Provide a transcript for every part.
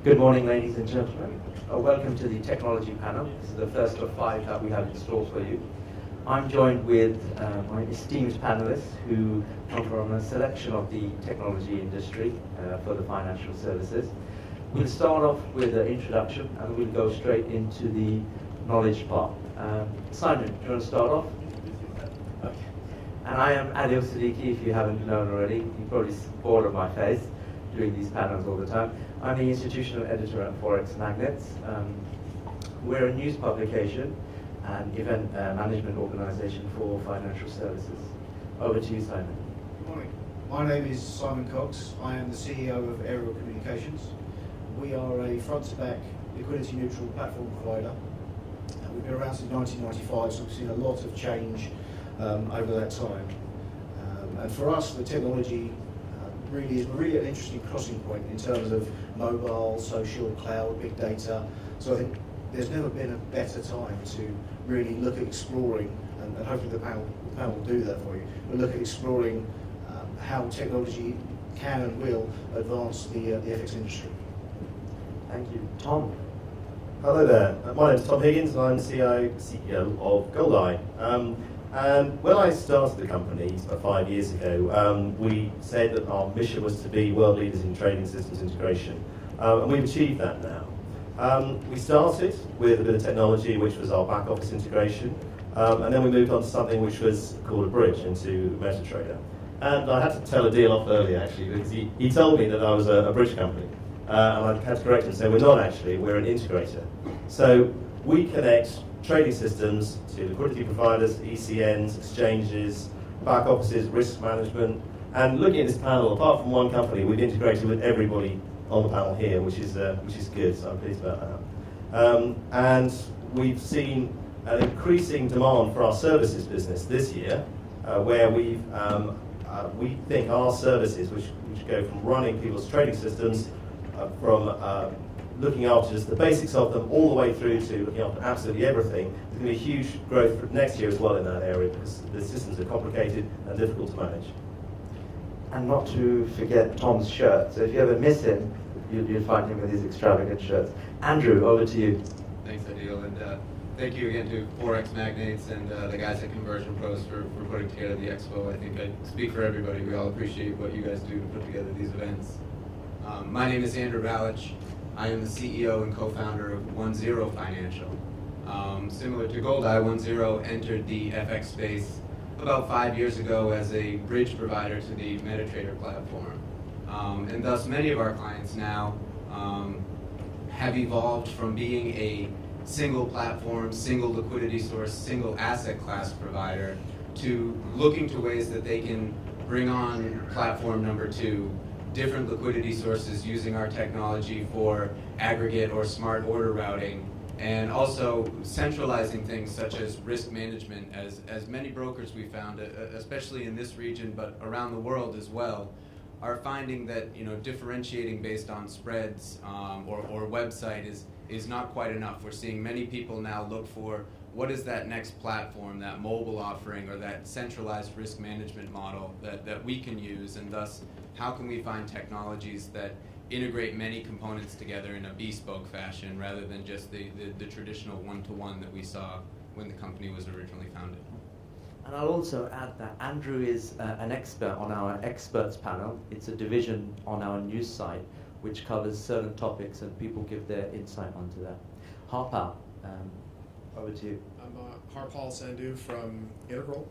Good morning, ladies and gentlemen. Welcome to the technology panel. This is the first of 5 that we have in store for you. I'm joined with my esteemed panelists who come from a selection of the technology industry for the financial services. We'll start off with an introduction and we'll go straight into the knowledge part. Simon, do you want to start off? Okay. And I am Adil, Siddiqui, if you haven't known already. You're probably bored of my face doing these panels all the time. I'm the institutional editor at Forex Magnets. We're a news publication and event management organization for financial services. Over to you, Simon. Good morning. My name is Simon Cox. I am the CEO of Aerial Communications. We are a front-to-back liquidity neutral platform provider. We've been around since 1995, so we've seen a lot of change over that time. And for us, the technology really is at an interesting crossing point in terms of mobile, social, cloud, big data. So I think there's never been a better time to really look at exploring, and hopefully the panel will do that for you, but look at exploring how technology can and will advance the FX industry. Thank you. Tom. Hello there. My name is Tom Higgins and I'm CEO of Goldeye. And when I started the company about 5 years ago, we said that our mission was to be world leaders in trading systems integration. And we've achieved that now. We started with a bit of technology, which was our back office integration. And then we moved on to something which was called a bridge into MetaTrader. And I had to tell Adil off earlier, actually, because he told me that I was a bridge company. And I had to correct him and say, we're not actually, we're an integrator. So we connect trading systems to liquidity providers, ECNs, exchanges, back offices, risk management. And looking at this panel, apart from one company, we've integrated with everybody on the panel here, which is good, so I'm pleased about that. And we've seen an increasing demand for our services business this year, where we think our services, which go from running people's trading systems, from looking after just the basics of them all the way through to looking after absolutely everything. There's going to be huge growth for next year as well in that area because the systems are complicated and difficult to manage. And not to forget Tom's shirt. So if you ever miss him, you'll find him with his extravagant shirts. Andrew, over to you. Thanks, Adil, and thank you again to Forex Magnates and the guys at Conversion Pros for putting together the expo. I think I speak for everybody. We all appreciate what you guys do to put together these events. My name is André Ralich. I am the CEO and co-founder of 10 Financial. Similar to Goldeye, 10 entered the FX space about 5 years ago as a bridge provider to the MetaTrader platform. And thus many of our clients now have evolved from being a single platform, single liquidity source, single asset class provider to looking to ways that they can bring on platform number 2, different liquidity sources using our technology for aggregate or smart order routing, and also centralizing things such as risk management, as many brokers we found, especially in this region but around the world as well, are finding that differentiating based on spreads or website is not quite enough. We're seeing many people now look for what is that next platform, that mobile offering, or that centralized risk management model that we can use, and thus how can we find technologies that integrate many components together in a bespoke fashion rather than just the traditional one-to-one that we saw when the company was originally founded. And I'll also add that Andrew is an expert on our experts panel. It's a division on our news site which covers certain topics and people give their insight onto that. Harpal, over to you. I'm Harpal Sandhu from Integral.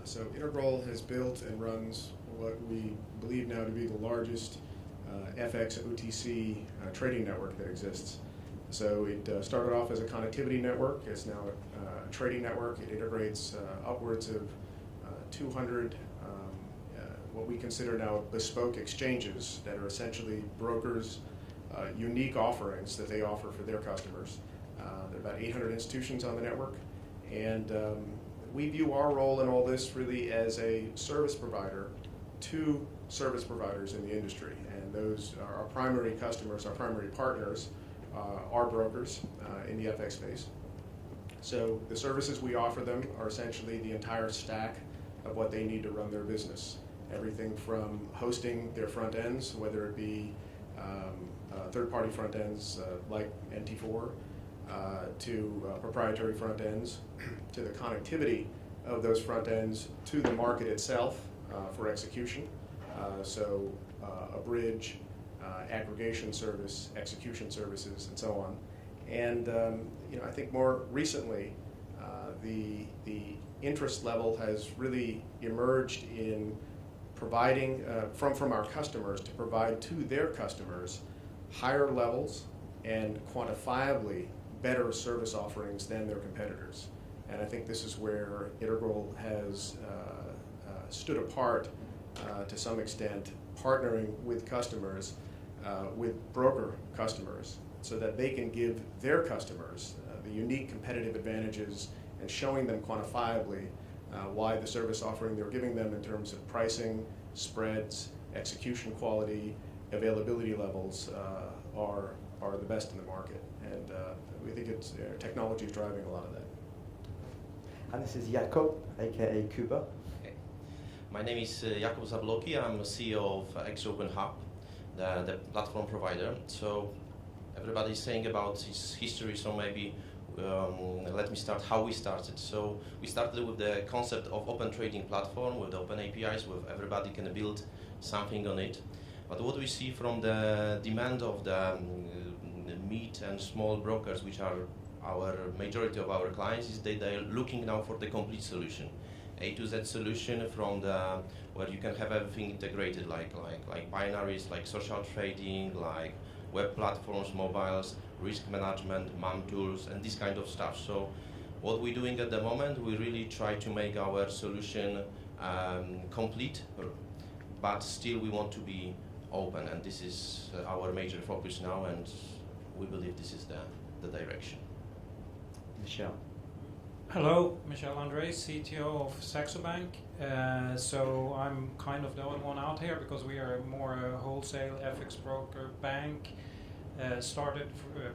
So Integral has built and runs what we believe now to be the largest FX OTC trading network that exists. So it started off as a connectivity network. It's now a trading network. It integrates upwards of 200 what we consider now bespoke exchanges that are essentially brokers' unique offerings that they offer for their customers. There are about 800 institutions on the network, and we view our role in all this really as a service provider to service providers in the industry, and those are our primary customers, our primary partners, are brokers in the FX space. So the services we offer them are essentially the entire stack of what they need to run their business. Everything from hosting their front ends, whether it be third-party front ends like NT4 to proprietary front ends, to the connectivity of those front ends to the market itself for execution. So a bridge, aggregation service, execution services, and so on. And I think more recently, the interest level has really emerged in providing from our customers to provide to their customers higher levels and quantifiably better service offerings than their competitors. And I think this is where Integral has stood apart to some extent, partnering with customers, with broker customers, so that they can give their customers the unique competitive advantages and showing them quantifiably why the service offering they're giving them in terms of pricing, spreads, execution quality, availability levels are the best in the market. And we think it's technology is driving a lot of that. And this is Jakub, aka Kuba. Okay. My name is Jakub Zablocki. I'm CEO of Open Hub, the platform provider. So everybody's saying about his history, so maybe let me start how we started. So we started with the concept of open trading platform with open APIs, where everybody can build something on it. But what we see from the demand of the mid and small brokers, which are our majority of our clients, is that they're looking now for the complete solution, A to Z solution, from the where you can have everything integrated, like binaries, like social trading, like web platforms, mobiles, risk management, MAM tools, and this kind of stuff. So what we're doing at the moment, we really try to make our solution complete, but still we want to be open, and this is our major focus now, and we believe this is the direction. Michel. Hello, Michel André, CTO of Saxo Bank. So I'm kind of the only one out here because we are more a wholesale FX broker bank. Started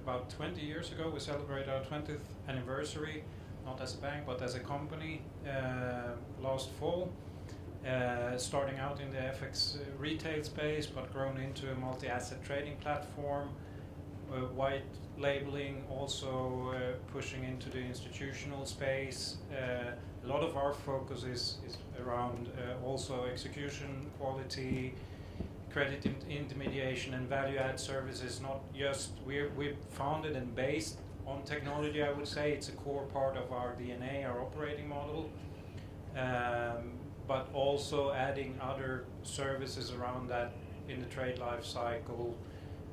about 20 years ago. We celebrate our 20th anniversary, not as a bank but as a company, last fall. Starting out in the FX retail space, but grown into a multi-asset trading platform, white labeling, also pushing into the institutional space. A lot of our focus is around also execution quality, credit intermediation, and value-add services. Not just we're founded and based on technology. I would say it's a core part of our DNA, our operating model. But also adding other services around that in the trade life cycle,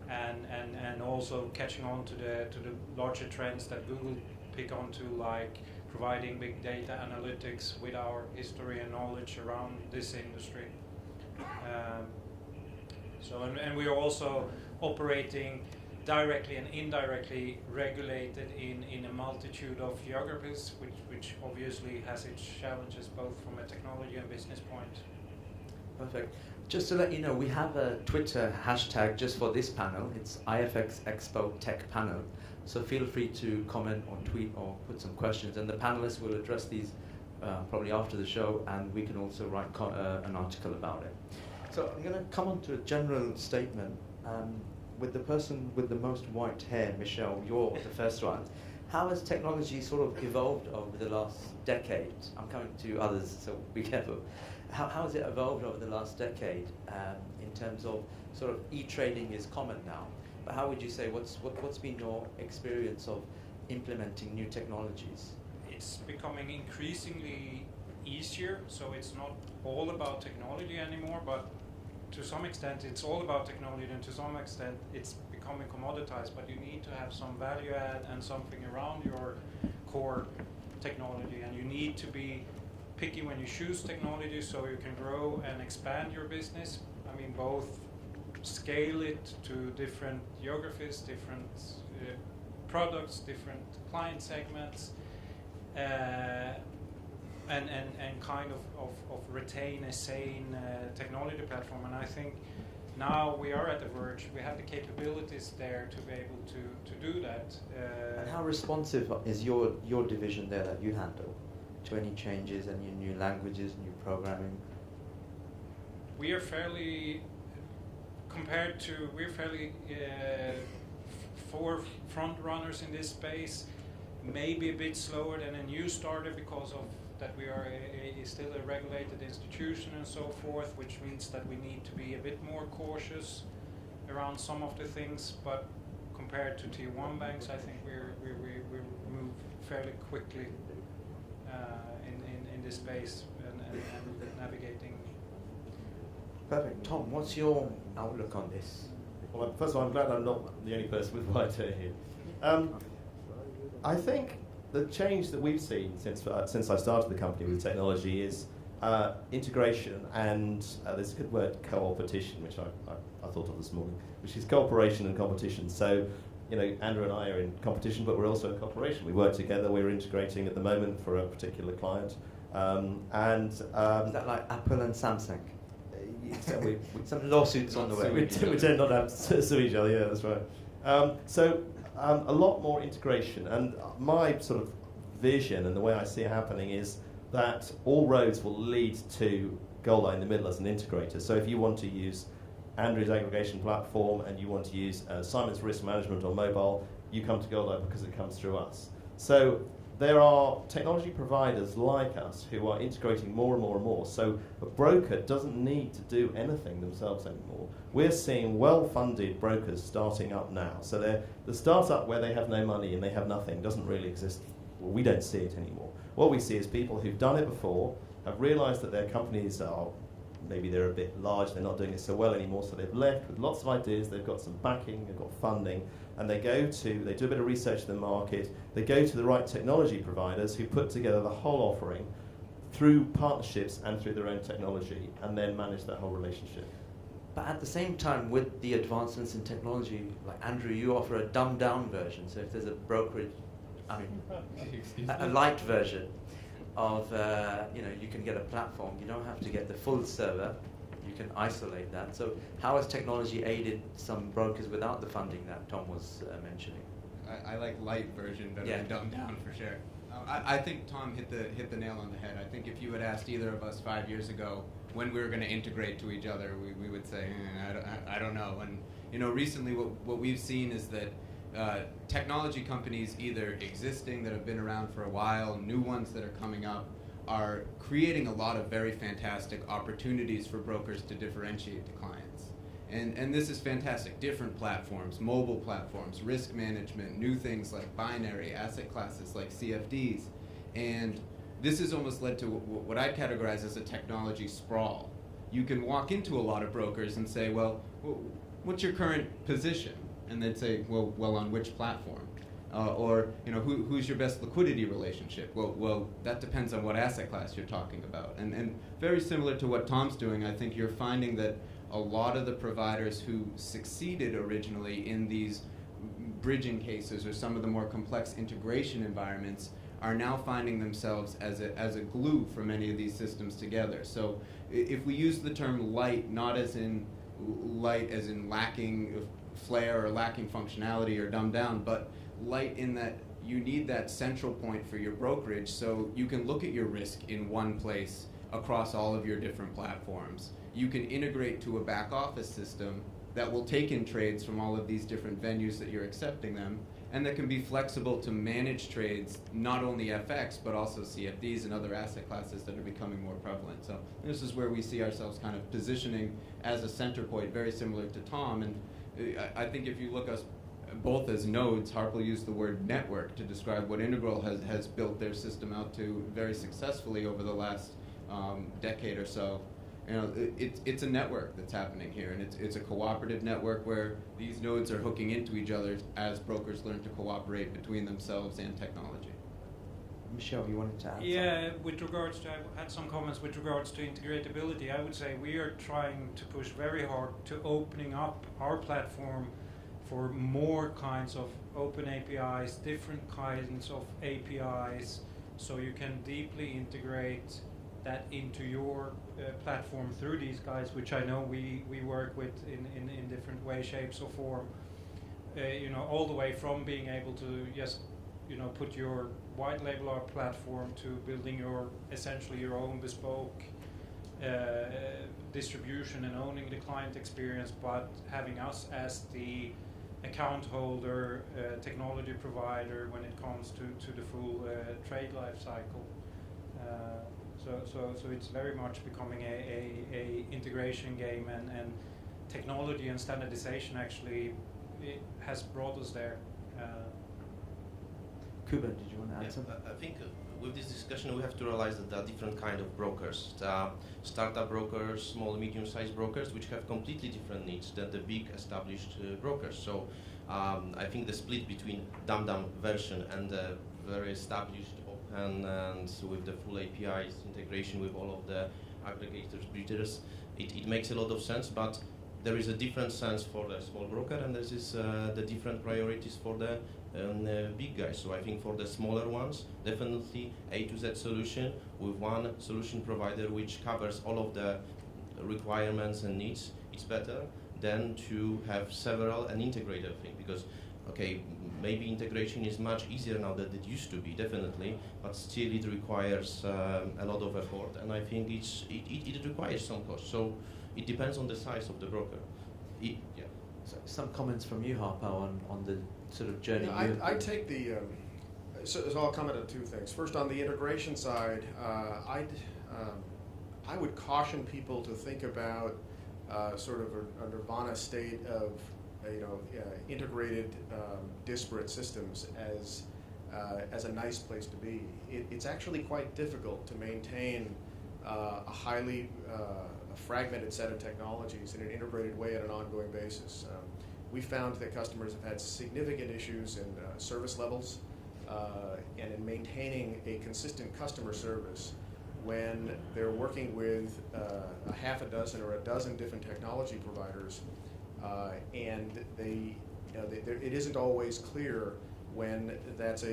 and also catching on to the larger trends that Google pick onto, like providing big data analytics with our history and knowledge around this industry. And we are also operating directly and indirectly regulated in a multitude of geographies, which obviously has its challenges both from a technology and business point. Perfect. Just to let you know, we have a Twitter hashtag just for this panel. It's iFX EXPO Tech Panel. So feel free to comment or tweet or put some questions, and the panelists will address these probably after the show, and we can also write an article about it. So I'm going to come on to a general statement. With the person with the most white hair, Michel, you're the first one. How has technology sort of evolved over the last decade? I'm coming to others, so be careful. How has it evolved over the last decade in terms of sort of e-trading is common now? But how would you say, what's been your experience of implementing new technologies? It's becoming increasingly easier, so it's not all about technology anymore, but to some extent it's all about technology, and to some extent it's becoming commoditized, but you need to have some value add and something around your core technology, and you need to be picky when you choose technology so you can grow and expand your business. I mean, both scale it to different geographies, different products, different client segments, and kind of retain a sane technology platform. And I think now we are at the verge. We have the capabilities there to be able to do that. And how responsive is your division there that you handle to any changes, any new languages, new programming? We are fairly compared to, we're fairly front runners in this space, maybe a bit slower than a new starter because of that we are still a regulated institution and so forth, which means that we need to be a bit more cautious around some of the things. But compared to tier 1 banks, I think we move fairly quickly in this space and navigating. Perfect. Tom, what's your outlook on this? Well, first of all, I'm glad I'm not the only person with white hair here. I think the change that we've seen since I started the company with technology is integration and there's a good word, co-opetition, which I thought of this morning, which is cooperation and competition. So, you know, Andrew and I are in competition, but we're also in cooperation. We work together. We're integrating at the moment for a particular client, is that like Apple and Samsung? So some lawsuits on the way. We tend not to have sue each other. Yeah, that's right. So a lot more integration, and my sort of vision and the way I see it happening is that all roads will lead to Goldline in the middle as an integrator. So if you want to use Andrew's aggregation platform and you want to use Simon's risk management on mobile, you come to Goldline because it comes through us. So there are technology providers like us who are integrating more and more and more. So a broker doesn't need to do anything themselves anymore. We're seeing well-funded brokers starting up now. So the startup where they have no money and they have nothing doesn't really exist. Well, we don't see it anymore. What we see is people who've done it before, have realized that their companies are, maybe they're a bit large, they're not doing it so well anymore, so they've left with lots of ideas, they've got some backing, they've got funding, and they do a bit of research in the market, they go to the right technology providers who put together the whole offering through partnerships and through their own technology, and then manage that whole relationship. But at the same time, with the advancements in technology, like Andrew, you offer a dumbed down version. So if there's a brokerage, a light version of, you can get a platform. You don't have to get the full server. You can isolate that. So how has technology aided some brokers without the funding that Tom was mentioning? I like light version better than dumbed down for sure. I think Tom hit the nail on the head. I think if you had asked either of us 5 years ago when we were going to integrate to each other, we would say, I don't know. And recently what we've seen is that technology companies, either existing that have been around for a while, new ones that are coming up, are creating a lot of very fantastic opportunities for brokers to differentiate to clients. And this is fantastic. Different platforms, mobile platforms, risk management, new things like binary, asset classes like CFDs. And this has almost led to what I'd categorize as a technology sprawl. You can walk into a lot of brokers and say, well, what's your current position? And they'd say, well, on which platform? Who's your best liquidity relationship? Well, that depends on what asset class you're talking about. And very similar to what Tom's doing, I think you're finding that a lot of the providers who succeeded originally in these bridging cases or some of the more complex integration environments are now finding themselves as a glue for many of these systems together. So if we use the term light, not as in light as in lacking flair or lacking functionality or dumbed down, but light in that you need that central point for your brokerage so you can look at your risk in one place across all of your different platforms. You can integrate to a back office system that will take in trades from all of these different venues that you're accepting them, and that can be flexible to manage trades, not only FX, but also CFDs and other asset classes that are becoming more prevalent. So this is where we see ourselves kind of positioning as a center point, very similar to Tom. And I think if you look us both as nodes, Harpal used the word network to describe what Integral has built their system out to very successfully over the last decade or so. It's a network that's happening here, and it's a cooperative network where these nodes are hooking into each other as brokers learn to cooperate between themselves and technology. Michel, you wanted to add something? With regards to, I had some comments with regards to integratability. I would say we are trying to push very hard to opening up our platform for more kinds of open APIs, different kinds of APIs, so you can deeply integrate that into your platform through these guys, which I know we work with in different ways, shapes, or form. All the way from being able to put your white label our platform to building essentially your own bespoke distribution and owning the client experience, but having us as the account holder, technology provider when it comes to the full trade life cycle. So it's very much becoming a integration game, and technology and standardization actually it has brought us there. Kuba, did you want to add something? I think with this discussion we have to realize that there are different kind of brokers. There are startup brokers, small, medium-sized brokers, which have completely different needs than the big established brokers. So I think the split between dumb version and the very established open and with the full APIs integration with all of the aggregators, breeders, it makes a lot of sense, but there is a different sense for the small broker, and there is the different priorities for the big guys. So I think for the smaller ones, definitely A to Z solution with one solution provider which covers all of the requirements and needs, it's better than to have several and integrate everything, because okay, maybe integration is much easier now than it used to be, definitely, but still it requires a lot of effort, and I think it requires some cost. So it depends on the size of the broker. Yeah. So some comments from you, Harpal, on the sort of journey. Yeah, I take the. So I'll comment on two things. First, on the integration side, I would caution people to think about sort of a nirvana state of integrated disparate systems as a nice place to be. It's actually quite difficult to maintain a highly fragmented set of technologies in an integrated way on an ongoing basis. We found that customers have had significant issues in service levels and in maintaining a consistent customer service when they're working with a half a dozen or a dozen different technology providers, and it isn't always clear when that's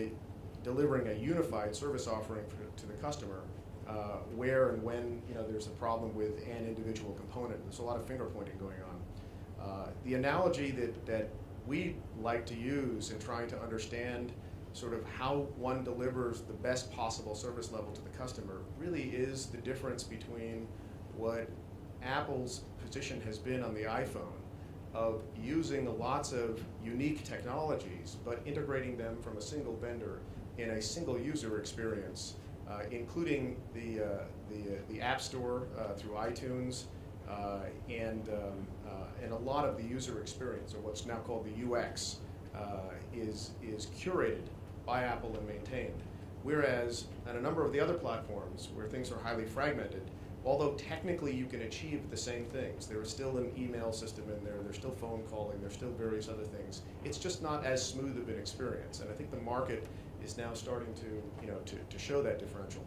delivering a unified service offering to the customer, where and when there's a problem with an individual component. There's a lot of finger pointing going on. The analogy that we like to use in trying to understand sort of how one delivers the best possible service level to the customer really is the difference between what Apple's position has been on the iPhone of using lots of unique technologies but integrating them from a single vendor in a single user experience, including the App Store through iTunes and a lot of the user experience, or what's now called the UX, is curated by Apple and maintained. Whereas on a number of the other platforms where things are highly fragmented, although technically you can achieve the same things, there is still an email system in there, there's still phone calling, there's still various other things. It's just not as smooth of an experience, and I think the market is now starting to show that differential.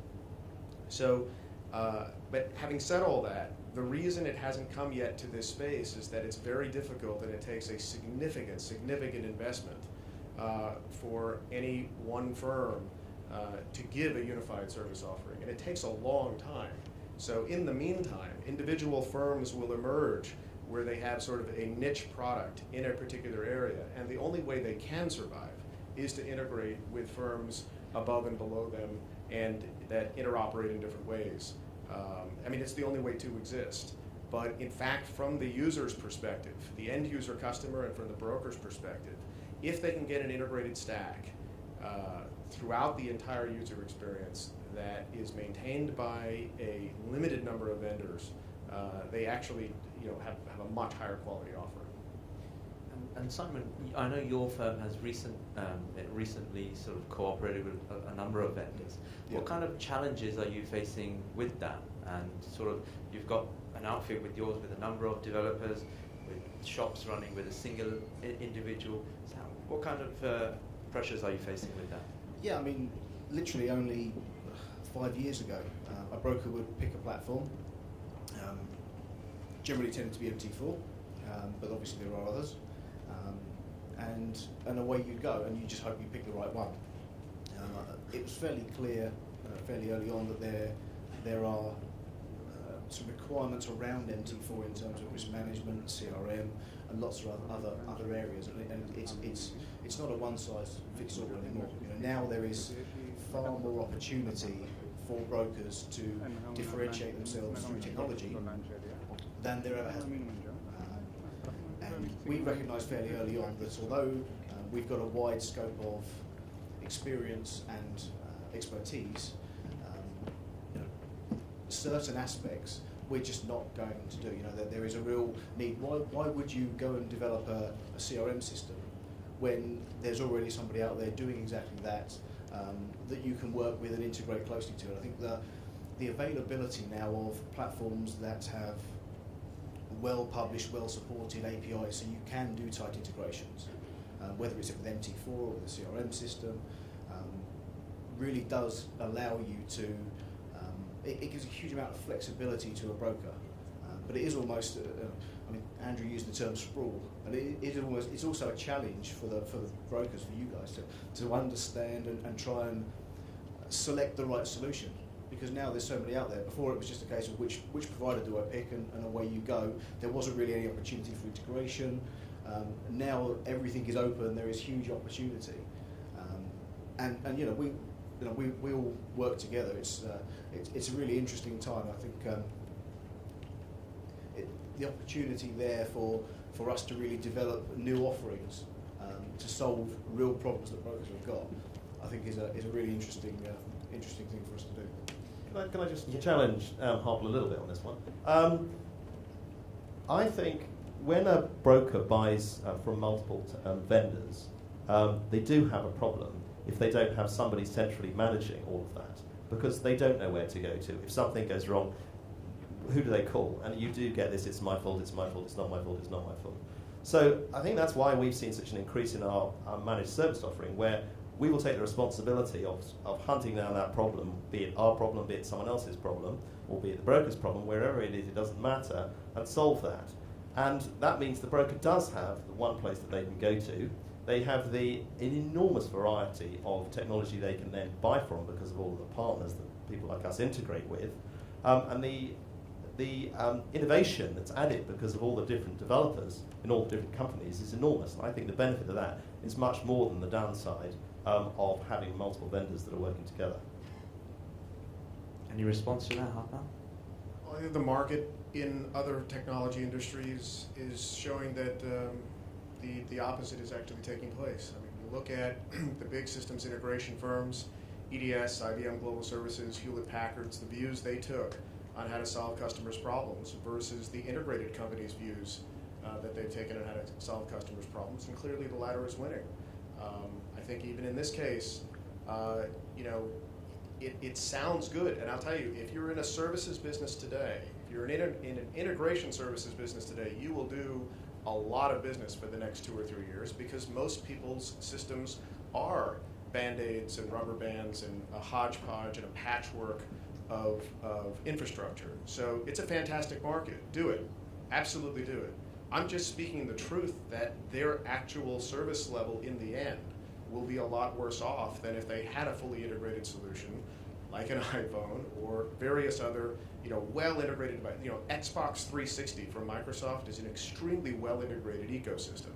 So, but having said all that, the reason it hasn't come yet to this space is that it's very difficult and it takes a significant investment for any one firm to give a unified service offering, and it takes a long time. So in the meantime, individual firms will emerge where they have sort of a niche product in a particular area, and the only way they can survive is to integrate with firms above and below them and that interoperate in different ways. I mean, it's the only way to exist. But in fact, from the user's perspective, the end user customer, and from the broker's perspective, if they can get an integrated stack throughout the entire user experience that is maintained by a limited number of vendors, they actually have a much higher quality offering. And Simon, I know your firm has recently sort of cooperated with a number of vendors. Yeah. What kind of challenges are you facing with that? And sort of, you've got an outfit with yours with a number of developers, with shops running with a single individual. So what kind of pressures are you facing with that? Yeah, I mean, literally only 5 years ago, a broker would pick a platform, generally tended to be MT4, but obviously there are others, and away you'd go, and you just hope you pick the right one. It was fairly clear fairly early on that there are some requirements around MT4 in terms of risk management, CRM, and lots of other areas, and it's not a one size fits all anymore. Now there is far more opportunity for brokers to differentiate themselves through technology than there ever has been. And we recognised fairly early on that although we've got a wide scope of experience and expertise, certain aspects we're just not going to do. That there is a real need. Why would you go and develop a CRM system when there's already somebody out there doing exactly that that you can work with and integrate closely to? And I think the availability now of platforms that have well-published, well-supported APIs, so you can do tight integrations, whether it's with MT4 or with a CRM system, really does allow you to, it gives a huge amount of flexibility to a broker, but it is almost, Andrew used the term sprawl, and it's also a challenge for the brokers, for you guys, to understand and try and select the right solution. Because now there's so many out there. Before it was just a case of which provider do I pick, and away you go. There wasn't really any opportunity for integration. Now everything is open. There is huge opportunity, and we all work together. It's a really interesting time. I think the opportunity there for us to really develop new offerings to solve real problems that brokers have got, I think is a really interesting thing for us to do. Can I just challenge Harpal a little bit on this one? I think when a broker buys from multiple vendors, they do have a problem if they don't have somebody centrally managing all of that, because they don't know where to go to. If something goes wrong, who do they call? And you do get this, it's my fault, it's my fault, it's not my fault, it's not my fault. So I think that's why we've seen such an increase in our managed service offering, where we will take the responsibility of hunting down that problem, be it our problem, be it someone else's problem, or be it the broker's problem, wherever it is, it doesn't matter, and solve that. And that means the broker does have the one place that they can go to. They have an enormous variety of technology they can then buy from because of all the partners that people like us integrate with. And the innovation that's added because of all the different developers in all the different companies is enormous. And I think the benefit of that is much more than the downside of having multiple vendors that are working together. Any response to that, Harpal? Well, I think the market in other technology industries is showing that the opposite is actually taking place. I mean, you look at the big systems integration firms, EDS, IBM Global Services, Hewlett-Packard's, the views they took on how to solve customers' problems versus the integrated companies' views that they've taken on how to solve customers' problems, and clearly the latter is winning. I think even in this case, it sounds good, and I'll tell you, if you're in a services business today, if you're in an integration services business today, you will do a lot of business for the next 2 or 3 years, because most people's systems are Band-Aids and rubber bands and a hodgepodge and a patchwork of infrastructure. So it's a fantastic market. Do it. Absolutely do it. I'm just speaking the truth that their actual service level in the end will be a lot worse off than if they had a fully integrated solution like an iPhone or various other, well-integrated, Xbox 360 from Microsoft is an extremely well-integrated ecosystem.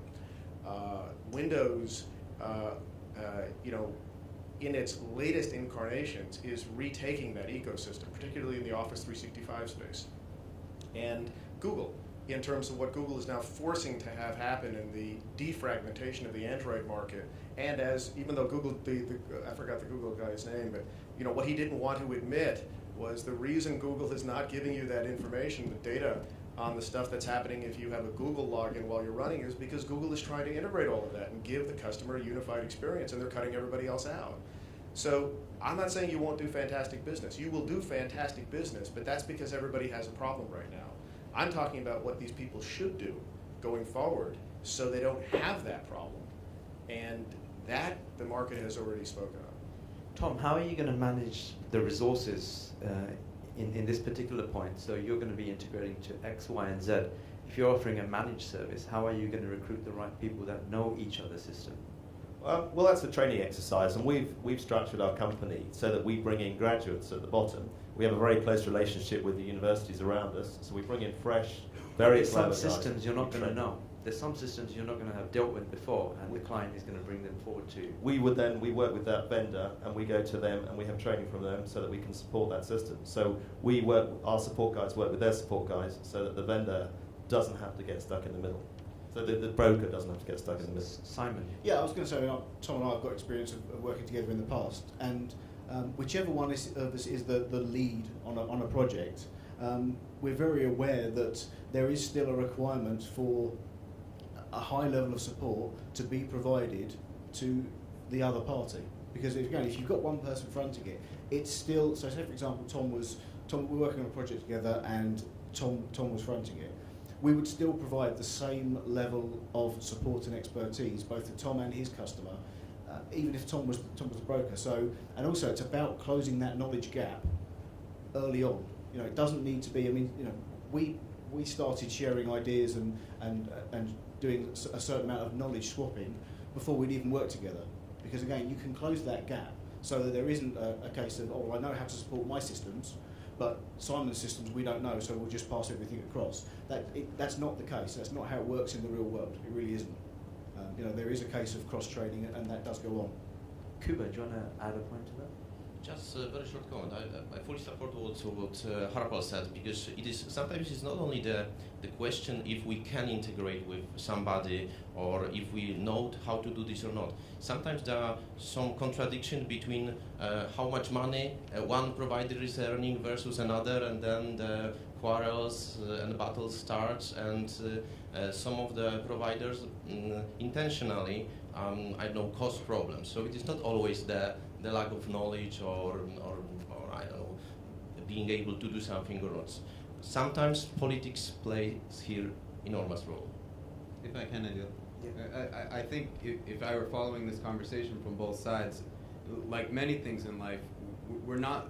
Windows, in its latest incarnations is retaking that ecosystem, particularly in the Office 365 space. And Google, in terms of what Google is now forcing to have happen in the defragmentation of the Android market, and even though Google, I forgot the Google guy's name, but what he didn't want to admit was the reason Google is not giving you that information, the data on the stuff that's happening if you have a Google login while you're running, is because Google is trying to integrate all of that and give the customer a unified experience, and they're cutting everybody else out. So I'm not saying you won't do fantastic business. You will do fantastic business, but that's because everybody has a problem right now. I'm talking about what these people should do going forward so they don't have that problem. And that the market has already spoken of. Tom, how are you going to manage the resources in this particular point? So you're going to be integrating to X, Y, and Z. If you're offering a managed service, how are you going to recruit the right people that know each other's system? Well, that's a training exercise, and we've structured our company so that we bring in graduates at the bottom. We have a very close relationship with the universities around us, so we bring in fresh, very clever some systems you're not going to know. there's some systems you're not going to have dealt with before, and the client is going to bring them forward to you. We work with that vendor, and we go to them, and we have training from them so that we can support that system. So our support guys work with their support guys so that the vendor doesn't have to get stuck in the middle. So the broker doesn't have to get stuck in the middle. Simon? Yeah, I was going to say, Tom and I have got experience of working together in the past, and whichever one of us is the lead on a project, we're very aware that there is still a requirement for a high level of support to be provided to the other party. Because if you've got one person fronting it, it's still, so say for example, we're working on a project together and Tom was fronting it. We would still provide the same level of support and expertise, both to Tom and his customer, even if Tom was the broker. So, and also it's about closing that knowledge gap early on. It doesn't need to be. We started sharing ideas and doing a certain amount of knowledge swapping before we'd even worked together. Because again, you can close that gap so that there isn't a case of, I know how to support my systems, but Simon's systems we don't know, so we'll just pass everything across. That's not the case. That's not how it works in the real world. It really isn't. There is a case of cross-training, and that does go on. Kuba, do you want to add a point to that? Just a very short comment. I fully support also what Harpal said, because sometimes it's not only the question if we can integrate with somebody or if we know how to do this or not. Sometimes there are some contradiction between how much money one provider is earning versus another, and then the quarrels and battles starts, and some of the providers intentionally cause problems. So it is not always the lack of knowledge or I don't know, being able to do something or not. Sometimes politics plays here enormous role. If I can, Adil. Yeah. I think if I were following this conversation from both sides, like many things in life, we're not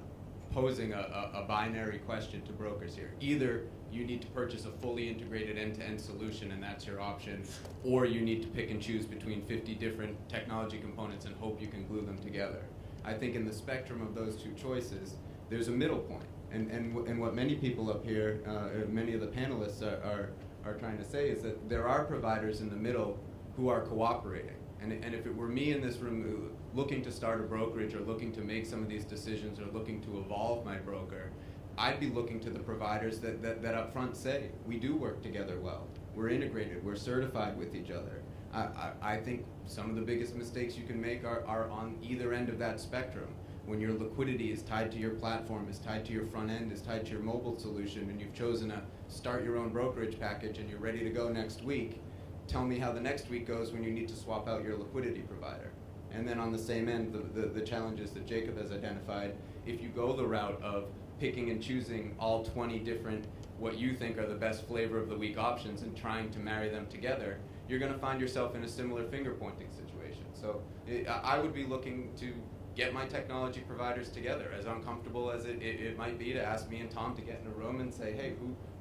posing a binary question to brokers here. Either you need to purchase a fully integrated end-to-end solution and that's your option, or you need to pick and choose between 50 different technology components and hope you can glue them together. I think in the spectrum of those two choices, there's a middle point. And what many people up here, many of the panelists are trying to say is that there are providers in the middle who are cooperating. And if it were me in this room looking to start a brokerage or looking to make some of these decisions or looking to evolve my broker, I'd be looking to the providers that up front say, we do work together well, we're integrated, we're certified with each other. I think some of the biggest mistakes you can make are on either end of that spectrum. When your liquidity is tied to your platform, is tied to your front end, is tied to your mobile solution, and you've chosen to start your own brokerage package and you're ready to go next week, tell me how the next week goes when you need to swap out your liquidity provider. And then on the same end, the challenges that Jakub has identified, if you go the route of picking and choosing all 20 different what you think are the best flavor of the week options and trying to marry them together, you're going to find yourself in a similar finger-pointing situation. So I would be looking to get my technology providers together, as uncomfortable as it might be to ask me and Tom to get in a room and say, hey,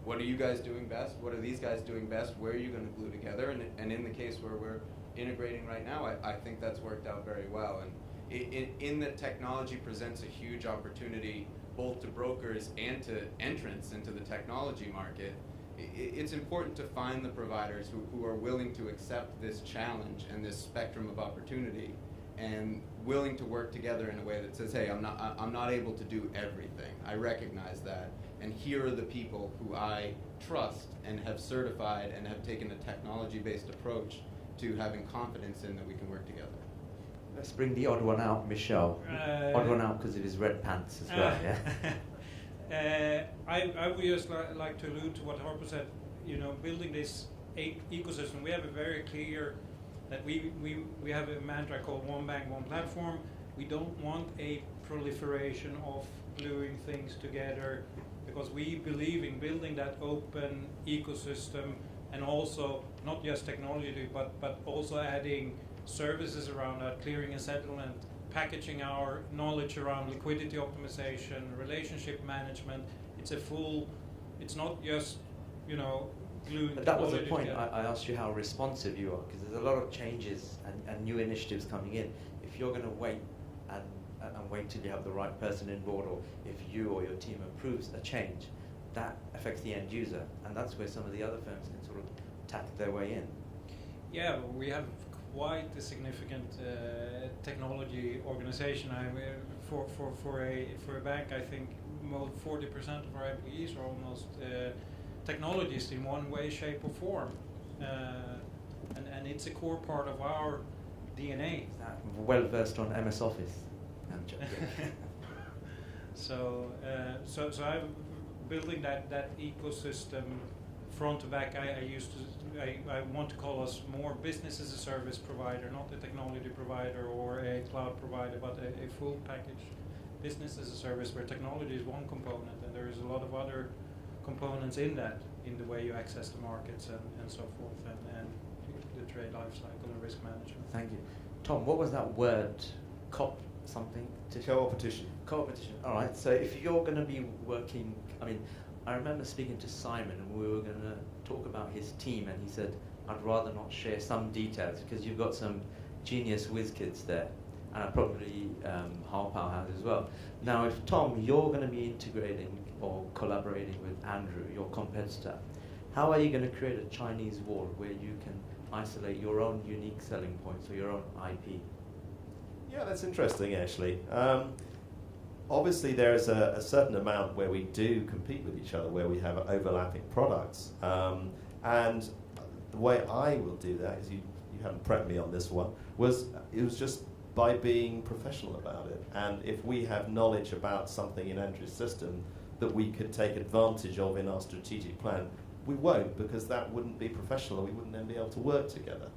what are you guys doing best? What are these guys doing best? Where are you going to glue together? And in the case where we're integrating right now, I think that's worked out very well. And in that technology presents a huge opportunity both to brokers and to entrants into the technology market. It's important to find the providers who are willing to accept this challenge and this spectrum of opportunity and willing to work together in a way that says, hey, I'm not able to do everything. I recognize that. And here are the people who I trust and have certified and have taken a technology-based approach to having confidence in that we can work together. Let's bring the odd one out, Michel. Odd one out because of his red pants as well, yeah? I would just like to allude to what Harpal said. Building this ecosystem, we have a very clear that we have a mantra called one bank, one platform. We don't want a proliferation of gluing things together, because we believe in building that open ecosystem, and also not just technology, but also adding services around that, clearing and settlement, packaging our knowledge around liquidity optimization, relationship management. It's not just, gluing. But that was the point. I asked you how responsive you are, because there's a lot of changes and new initiatives coming in. If you're going to wait and wait till you have the right person in board, or if you or your team approves a change, that affects the end user, and that's where some of the other firms can sort of tack their way in. Yeah, we have quite a significant technology organization. For a bank, I think 40% of our employees are almost technologists in one way, shape, or form, and it's a core part of our DNA. Well versed on MS Office. I'm joking. So I'm building that ecosystem front to back. I want to call us more business as a service provider, not a technology provider or a cloud provider, but a full package business as a service where technology is one component and there is a lot of other components in that, in the way you access the markets and so forth, and the trade life cycle and risk management. Thank you. Tom, what was that word? Something? Co-opetition. Co-opetition. All right. So if you're going to be working, I remember speaking to Simon and we were going to talk about his team, and he said, I'd rather not share some details because you've got some genius whiz kids there, and probably Harpal has as well. Now, if Tom, you're going to be integrating or collaborating with Andrew, your competitor, how are you going to create a Chinese wall where you can isolate your own unique selling points or your own IP? Yeah, that's interesting, actually. Obviously, there's a certain amount where we do compete with each other, where we have overlapping products. And the way I will do that, is you haven't prepped me on this one, it was just by being professional about it. And if we have knowledge about something in Andrew's system that we could take advantage of in our strategic plan, we won't, because that wouldn't be professional. We wouldn't then be able to work together.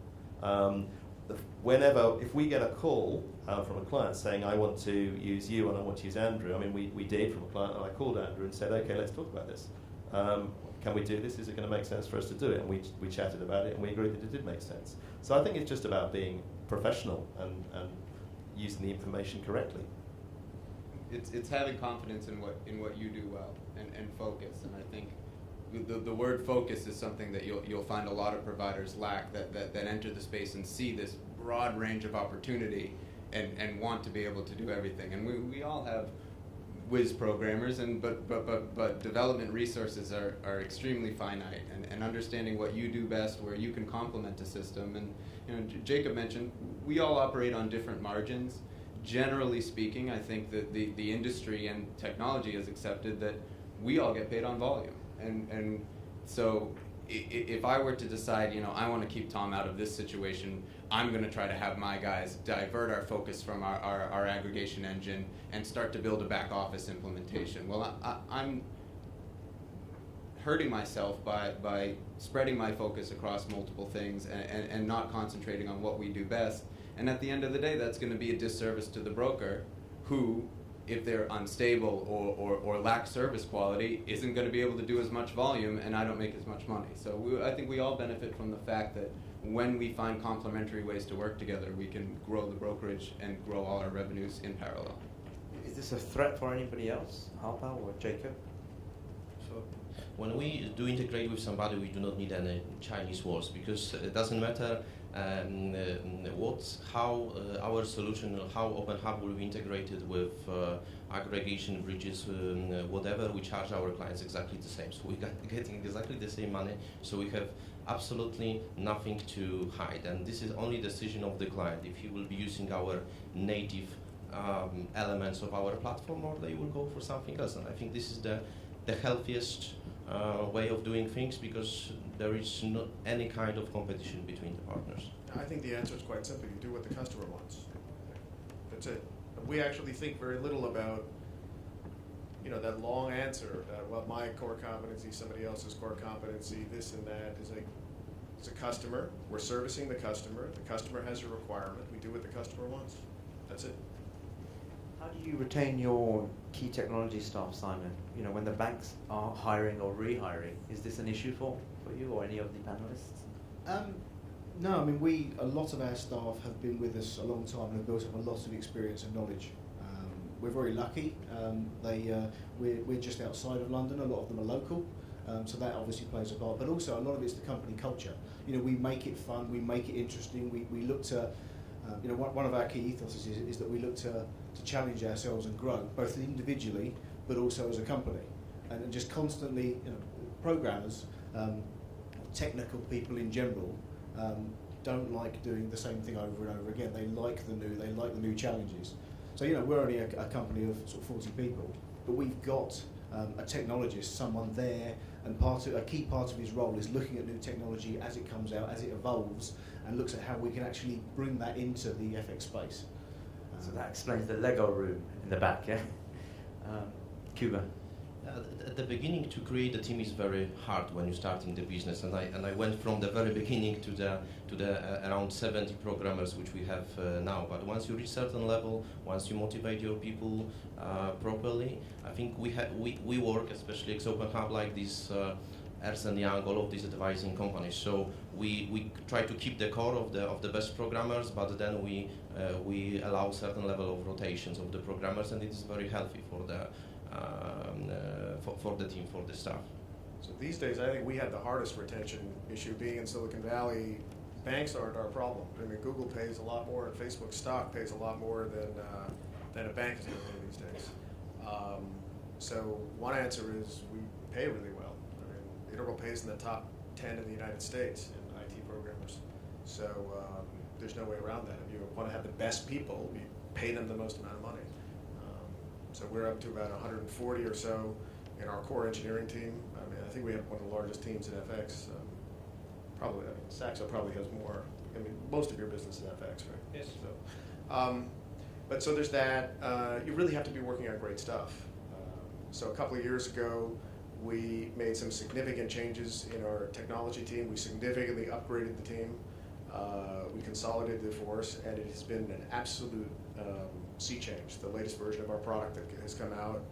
If we get a call from a client saying, I want to use you and I want to use Andrew, we did from a client, and I called Andrew and said, okay, let's talk about this. Can we do this? Is it going to make sense for us to do it? And we chatted about it and we agreed that it did make sense. So I think it's just about being professional and using the information correctly. It's having confidence in what you do well and focus, and I think the word focus is something that you'll find a lot of providers lack, that enter the space and see this broad range of opportunity and want to be able to do everything. And we all have whiz programmers, but development resources are extremely finite, and understanding what you do best, where you can complement a system. And Jakub mentioned, we all operate on different margins. Generally speaking, I think that the industry and technology has accepted that we all get paid on volume. And so if I were to decide, I want to keep Tom out of this situation, I'm going to try to have my guys divert our focus from our aggregation engine and start to build a back office implementation. Well, I'm hurting myself by spreading my focus across multiple things and not concentrating on what we do best. And at the end of the day, that's going to be a disservice to the broker, who, if they're unstable or lack service quality, isn't going to be able to do as much volume, and I don't make as much money. So I think we all benefit from the fact that when we find complementary ways to work together, we can grow the brokerage and grow all our revenues in parallel. Is this a threat for anybody else, Harpal or Jakub? So when we do integrate with somebody, we do not need any Chinese walls, because it doesn't matter how our solution, how Open Hub will be integrated with aggregation bridges, whatever. We charge our clients exactly the same, so we're getting exactly the same money. So we have absolutely nothing to hide, and this is only decision of the client if he will be using our native elements of our platform, or they will go for something else. And I think this is the healthiest way of doing things, because there is not any kind of competition between the partners. I think the answer is quite simple. You do what the customer wants. That's it. We actually think very little about, that long answer, that, my core competency, somebody else's core competency, this and that. It's a customer. We're servicing the customer. The customer has a requirement. We do what the customer wants. That's it. How do you retain your key technology staff, Simon? When the banks are hiring or rehiring, is this an issue for you or any of the panelists? No, a lot of our staff have been with us a long time and have built up a lot of experience and knowledge. We're very lucky. We're just outside of London. A lot of them are local, so that obviously plays a part. But also, a lot of it's the company culture. We make it fun. We make it interesting. We look to, one of our key ethos is that we look to challenge ourselves and grow, both individually but also as a company, and just constantly, programmers, technical people in general, don't like doing the same thing over and over again. They like the new, they like the new challenges. So, you know, we're only a company of sort of 40 people, but we've got a technologist, someone there, and a key part of his role is looking at new technology as it comes out, as it evolves, and looks at how we can actually bring that into the FX space. So that explains the Lego room in the back, yeah? Cuba. At the beginning, to create a team is very hard when you're starting the business, and I went from the very beginning to the around 70 programmers which we have now. But once you reach certain level, once you motivate your people properly, I think we work, especially Open Hub, like this. Ernst & Young, all of these advising companies. So we try to keep the core of the best programmers, but then we allow certain level of rotations of the programmers, and it is very healthy for the for the team, for the staff. So these days, I think we have the hardest retention issue. Being in Silicon Valley, banks aren't our problem. I mean, Google pays a lot more, and Facebook stock pays a lot more than a bank is going to pay these days. So one answer is we pay really well. I mean, Integral pays in the top 10 in the United States in IT programmers. So there's no way around that. If you want to have the best people, you pay them the most amount of money. So we're up to about 140 or so in our core engineering team. I mean, I think we have one of the largest teams in FX. Probably, I mean, Saxo probably has more. I mean, most of your business is FX, right? Yes. So, but so there's that. You really have to be working on great stuff. So a couple of years ago, we made some significant changes in our technology team. We significantly upgraded the team. We consolidated the force, and it has been an absolute sea change. The latest version of our product that has come out,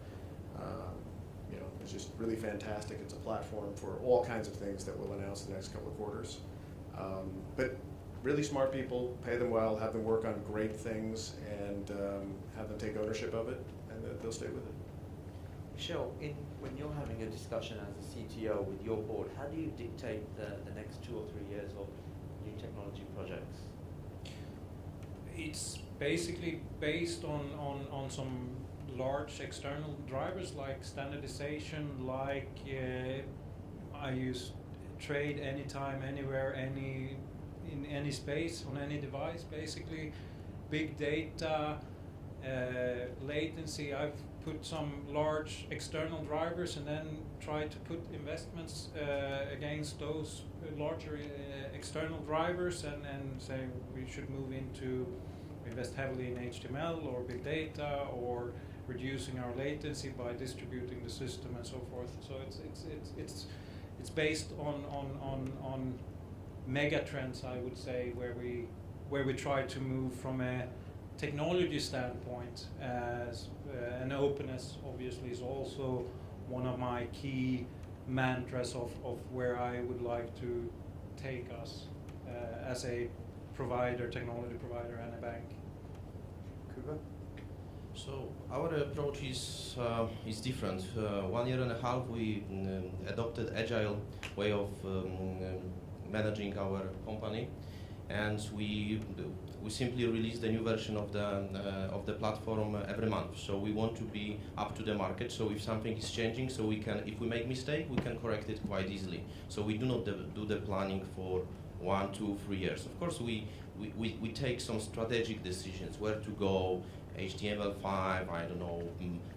you know, is just really fantastic. It's a platform for all kinds of things that we'll announce in the next couple of quarters. But really smart people, pay them well, have them work on great things, and have them take ownership of it, and they'll stay with it. Michel, when you're having a discussion as a CTO with your board, how do you dictate the next 2 or 3 years of new technology projects? It's basically based on some large external drivers like standardization, like I use trade anytime, anywhere, in any space, on any device, basically. Big data, latency. I've put some large external drivers and then try to put investments against those larger external drivers and say we should move into invest heavily in HTML or big data or reducing our latency by distributing the system and so forth. So it's based on mega trends, I would say, where we try to move from a technology standpoint, as and openness obviously is also one of my key mantras of where I would like to take us as a provider, technology provider, and a bank. Kuba? So our approach is different. 1 year and a half we adopted Agile way of managing our company, and we simply release the new version of the platform every month. So we want to be up to the market. So if something is changing, so we can, if we make mistake, we can correct it quite easily. So we do not do the planning for 1, 2, 3 years. Of course, we take some strategic decisions where to go, HTML5, I don't know,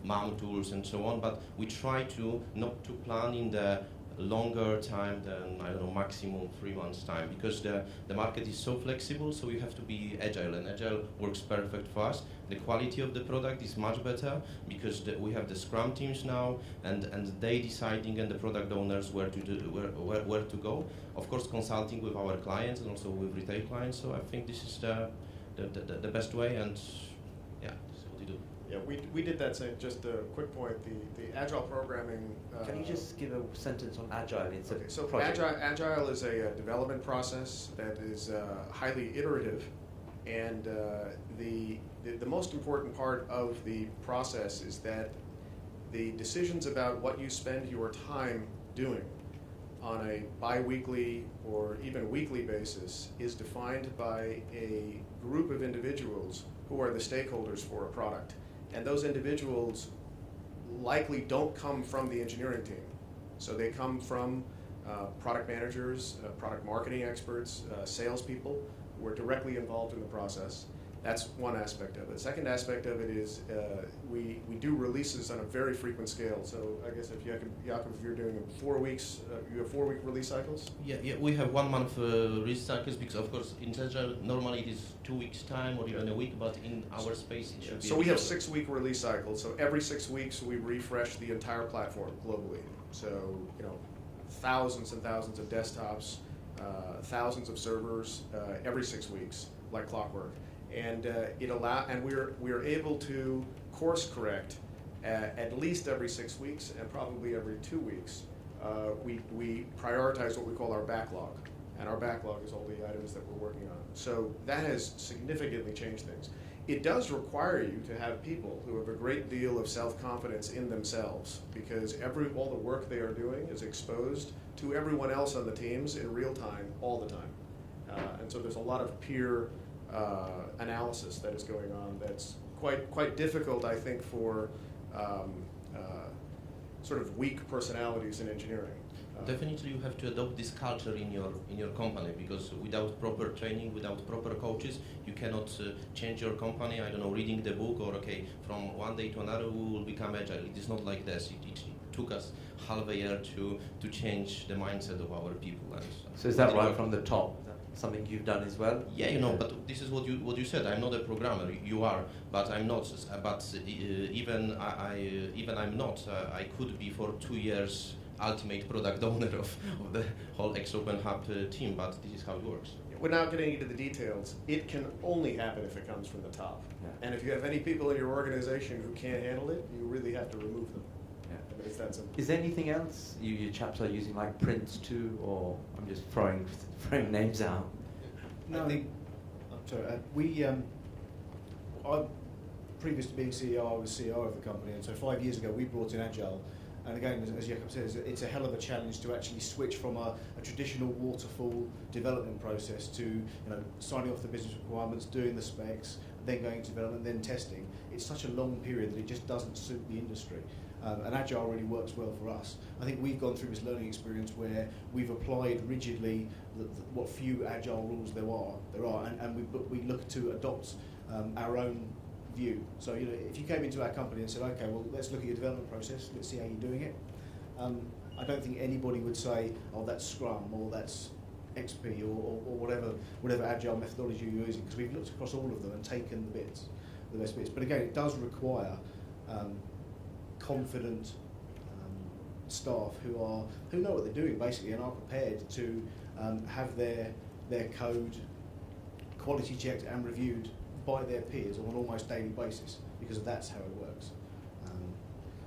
MAM tools and so on. But we try to not to plan in the longer time than, I don't know, maximum 3 months time, because the market is so flexible, so you have to be agile, and Agile works perfect for us. The quality of the product is much better because we have the Scrum teams now, and they deciding, and the product owners where to go. Of course, consulting with our clients and also with retail clients. So I think this is the best way, and yeah, this is what we do. Yeah, we did that same. Just a quick point. The Agile programming. Can you just give a sentence on Agile? It's okay, so project. Agile is a development process that is highly iterative, and the most important part of the process is that the decisions about what you spend your time doing on a bi-weekly or even weekly basis is defined by a group of individuals who are the stakeholders for a product. And those individuals likely don't come from the engineering team. So they come from product managers, product marketing experts, salespeople who are directly involved in the process. That's one aspect of it. The second aspect of it is we do releases on a very frequent scale. So I guess if Jakub, if you're doing 4 weeks, you have 4-week release cycles? Yeah, we have 1 month release cycles because, of course, in Agile normally it is 2 weeks time or even a week, but in our space it should be. So we have 6-week release cycles. So every 6 weeks we refresh the entire platform globally. So thousands and thousands of desktops, thousands of servers every 6 weeks, like clockwork. And we are able to course correct at least every 6 weeks and probably every 2 weeks. We prioritize what we call our backlog, and our backlog is all the items that we're working on. So that has significantly changed things. It does require you to have people who have a great deal of self-confidence in themselves, because all the work they are doing is exposed to everyone else on the teams in real time, all the time. And so there's a lot of peer analysis that is going on that's quite difficult, I think, for sort of weak personalities in engineering. Definitely, you have to adopt this culture in your company, because without proper training, without proper coaches, you cannot change your company. I don't know, reading the book or from one day to another we will become agile. It is not like this. It took us half a year to change the mindset of our people. So is that right from the top? Something you've done as well? Yeah, but this is what you said. I'm not a programmer. You are, but I'm not. But even I'm not. I could be for 2 years ultimate product owner of the whole X-Open Hub team. But this is how it works. Without getting into the details, it can only happen if it comes from the top. Yeah. And if you have any people in your organization who can't handle it, you really have to remove them. But it's that simple. Is there anything else you chaps are using, like Prince too, or I'm just throwing names out? No, I'm sorry. I previous to being CEO, I was CEO of the company, and so 5 years ago we brought in Agile. And again, as Jakub says, it's a hell of a challenge to actually switch from a traditional waterfall development process to signing off the business requirements, doing the specs, then going to development, then testing. It's such a long period that it just doesn't suit the industry. And Agile really works well for us. I think we've gone through this learning experience where we've applied rigidly what few Agile rules there are, and we look to adopt our own view. So if you came into our company and said, okay, well, let's look at your development process, let's see how you're doing it. I don't think anybody would say, oh, that's Scrum or that's XP or whatever Agile methodology you're using, because we've looked across all of them and taken the best bits. But again, it does require confident staff who know what they're doing basically and are prepared to have their code quality checked and reviewed by their peers on an almost daily basis, because that's how it works.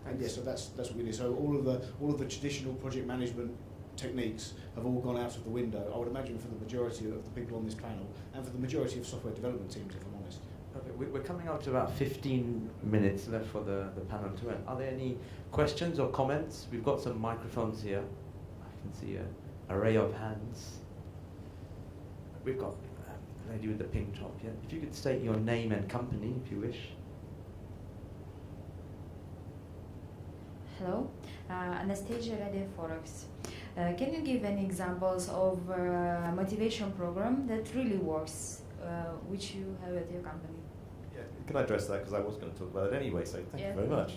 And yes, so that's what we do. So all of the traditional project management techniques have all gone out of the window, I would imagine, for the majority of the people on this panel and for the majority of software development teams, if I'm honest. Perfect. We're coming up to about 15 minutes left for the panel to end. Are there any questions or comments? We've got some microphones here. I can see an array of hands. We've got a lady with the pink top here. If you could state your name and company, if you wish. Hello, Anastasia Radio Forex. Can you give any examples of motivation program that really works, which you have at your company? Yeah, can I address that, because I was going to talk about it anyway, so thank you very much.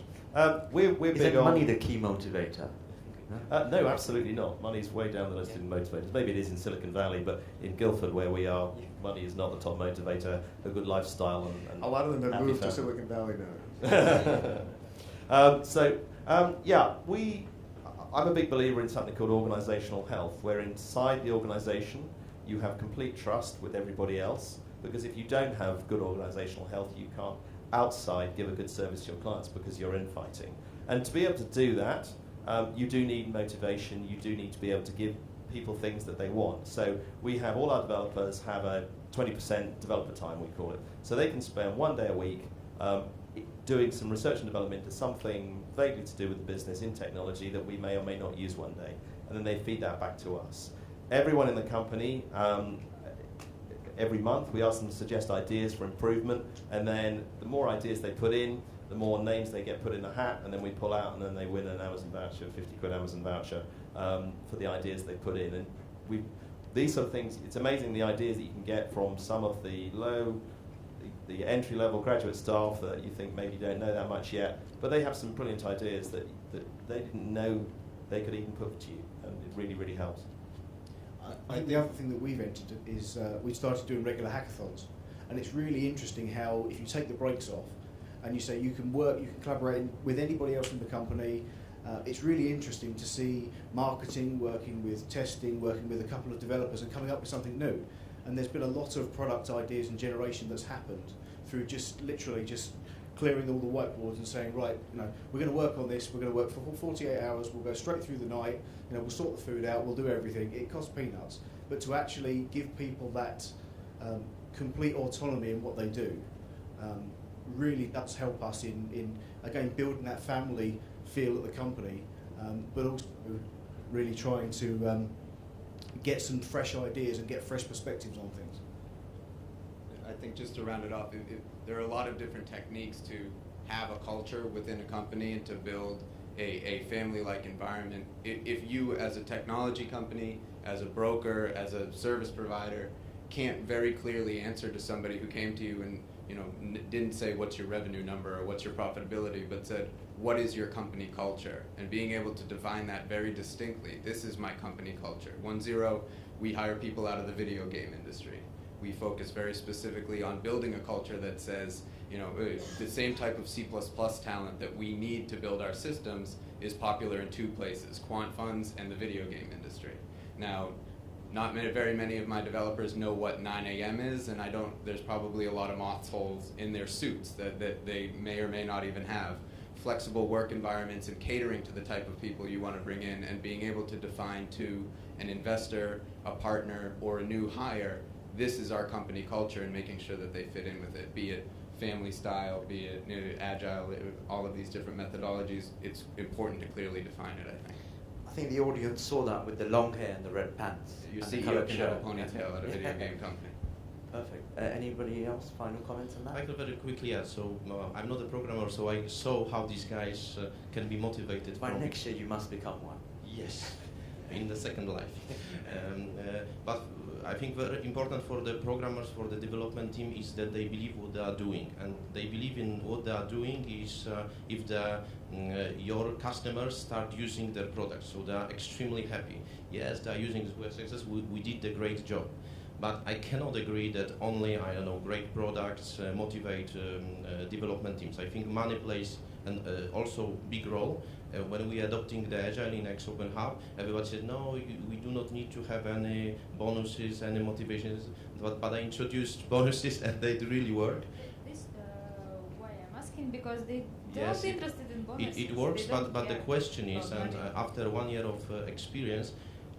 We're Is big it on money the key motivator? no, absolutely not. Money's way down the list in motivators. Maybe it is in Silicon Valley, but in Guildford, where we are, money is not the top motivator. A good lifestyle and A lot of them have happy moved to family. Silicon Valley now. I'm a big believer in something called organizational health, where inside the organization you have complete trust with everybody else, because if you don't have good organizational health, you can't outside give a good service to your clients because you're infighting. And to be able to do that, you do need motivation, you do need to be able to give people things that they want. So we have all our developers have a 20% developer time, we call it. So they can spend 1 day a week doing some research and development into something vaguely to do with the business in technology that we may or may not use one day. And then they feed that back to us. Everyone in the company, every month we ask them to suggest ideas for improvement, and then the more ideas they put in, the more names they get put in the hat, and then we pull out, and then they win an Amazon voucher, 50 quid Amazon voucher, for the ideas they put in. And these sort of things, it's amazing the ideas that you can get from some of the the entry-level graduate staff that you think maybe don't know that much yet, but they have some brilliant ideas that they didn't know they could even put to you, and it really, really helps. The other thing that we've entered is we started doing regular hackathons, and it's really interesting how if you take the brakes off and you say you can collaborate with anybody else in the company. It's really interesting to see marketing working with testing, working with a couple of developers and coming up with something new. And there's been a lot of product ideas and generation that's happened through just literally just clearing all the whiteboards and saying, right, we're going to work on this, we're going to work for 48 hours, we'll go straight through the night, we'll sort the food out, we'll do everything. It costs peanuts. But to actually give people that complete autonomy in what they do really does help us in again, building that family feel at the company, but also really trying to get some fresh ideas and get fresh perspectives on things. I think just to round it off, there are a lot of different techniques to have a culture within a company and to build a family-like environment. If you, as a technology company, as a broker, as a service provider, can't very clearly answer to somebody who came to you and didn't say what's your revenue number or what's your profitability, but said, what is your company culture? And being able to define that very distinctly. This is my company culture. 1-0, we hire people out of the video game industry. We focus very specifically on building a culture that says, the same type of C++ talent that we need to build our systems is popular in two places, quant funds and the video game industry. Now, not very many of my developers know what 9 a.m. is, and there's probably a lot of moth holes in their suits that they may or may not even have. Flexible work environments and catering to the type of people you want to bring in and being able to define to an investor, a partner, or a new hire, this is our company culture, and making sure that they fit in with it, be it family style, be it Agile, all of these different methodologies. It's important to clearly define it, I think. I think the audience saw that with the long hair and the red pants. Your CEO can have a ponytail at a video game company. Perfect. Anybody else? Final comments on that? I can very quickly add. So I'm not a programmer, so I saw how these guys can be motivated. By next year, you must become one. Yes, in the second life. But I think very important for the programmers, for the development team, is that they believe what they are doing, and they believe in what they are doing is if your customers start using their products, so they are extremely happy. Yes, they are using this web success. We did a great job. But I cannot agree that only, great products motivate development teams. I think money plays also big role. When we adopting the Agile in X Open Hub, everybody said, no, we do not need to have any bonuses, any motivations. But I introduced bonuses and they really work. This why I'm asking, because they Yes, don't interested in bonuses. It works, but the question is, and after 1 year of experience,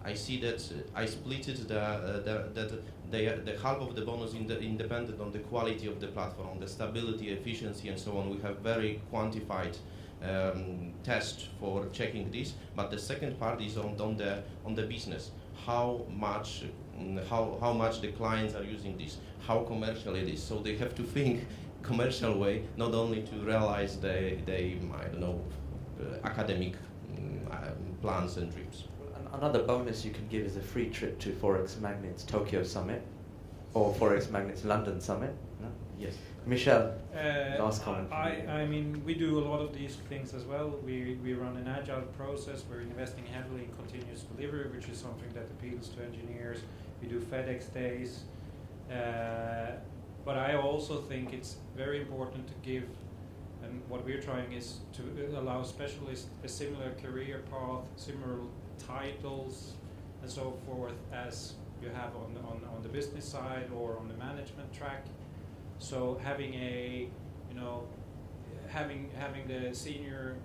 I see that I split it the half of the bonus independent on the quality of the platform, the stability, efficiency, and so on. We have very quantified test for checking this, but the second part is on the business. How much the clients are using this, how commercial it is. So they have to think commercial way, not only to realize academic plans and dreams. Another bonus you can give is a free trip to Forex Magnets Tokyo Summit or Forex Magnets London Summit. No? Yes. Michel, last comment. I mean, we do a lot of these things as well. We run an agile process. We're investing heavily in continuous delivery, which is something that appeals to engineers. We do FedEx days. But I also think it's very important to give, and what we're trying is to allow specialists a similar career path, similar titles, and so forth as you have on the business side or on the management track. So having having the senior